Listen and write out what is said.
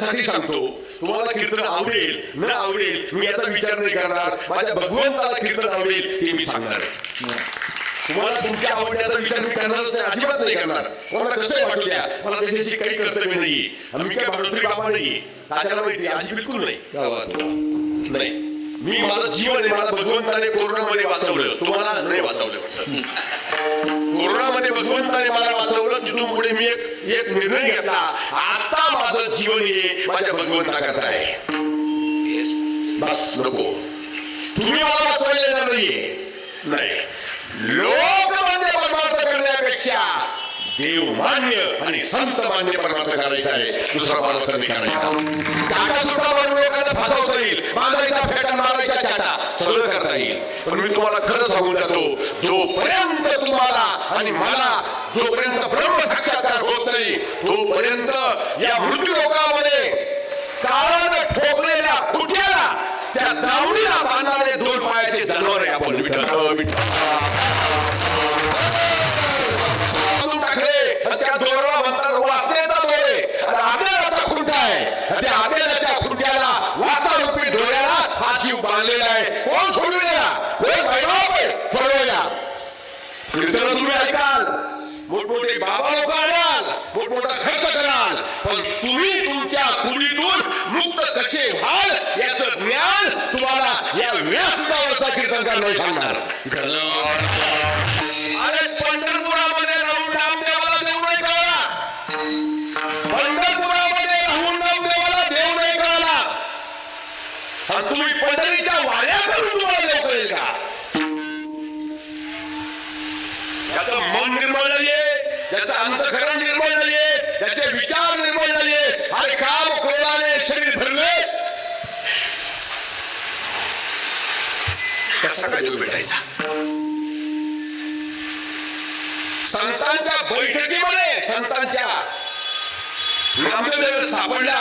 यासाठी सांगतो, तुम्हाला कीर्तन आवडेल न आवडेल मी याचा विचार नाही करणार, माझ्या भगवंताला कीर्तन आवडेल ते मी सांगणार. तुम्हाला तुमच्या आवडण्याचा विचार मी करणारच नाही, अजिबात नाही करणार. कोणाला कसं वाटू द्या, मला त्याच्याशी काही कर्तव्य नाहीये. मी काय भाडोत्री बाबा नाहीये, तात्याला माहिती आजी बिलकुल नाही. मी माझं जीवन आहे, मला भगवंताने कोरोनामध्ये वाचवलं, तुम्हाला नाही वाचवलं वाटतं. कोरोनामध्ये भगवंताने मला वाचवलं, तिथून पुढे मी एक निर्णय घेतला, आता माझं जीवन हे माझ्या भगवंता करता आहे. बस नको, तुम्ही मला वाचवायला येणार नाही. लोक मान्य परमार्थ करण्यापेक्षा देव मान्य आणि संत मान्य परमार्थ करायचा आहे, दुसरा परमार्थ नाही करायचा. चाटा सुटा मारून लोकांना फसवता येईल, बांधायचा फेटा मारायच्या चाटा सगळं करता येईल, पण मी तुम्हाला खरं सांगून जातो, जोपर्यंत तुम्हाला आणि मला जोपर्यंत ब्रह्म साक्षात्कार होत नाही तोपर्यंत या मृत्यू लोकांमध्ये काळानं ठोकलेल्या खुट्याला त्या दावणीला बांधणारे दोन पायाचे जनावर आहे आपण. त्या दोराला म्हणतात वासनेचा दोर आहे, आबेलाचा खुंटा आहे. त्या आबेलाच्या खुंट्याला वासारूपी डोळ्याला हा जीव बांधलेला आहे. कोण सोडलेला? सोडलेला. कीर्तन तुम्ही ऐकाल, मोठमोठे बाबा लोक आणाल, मोठमोठा खर्च कराल, पण तुम्ही तुमच्या कुडीतून मुक्त कसे व्हाल याचं ज्ञान तुम्हाला या व्यासपीठावरचा कीर्तनकार नाही सांगणार. अरे पंढरपुरामध्ये राहून नामदेवाला देव नाही कळला, पंढरपुरामध्ये राहून नामदेवाला देव नाही कळला, आणि तुम्ही पंढरीच्या वाड्या करून तुम्हाला देव कळेल का? त्याचं मन निर्मळ नाहीये, त्याचं अंतःकरण निर्मळ नाहीये, त्याचे विचार निर्मळ नाहीये. अरे काम क्रोधाने शरीर भरले, कसा काय देव भेटायचा? संतांच्या बैठकीमध्ये संतांच्या नामदेव सापडला.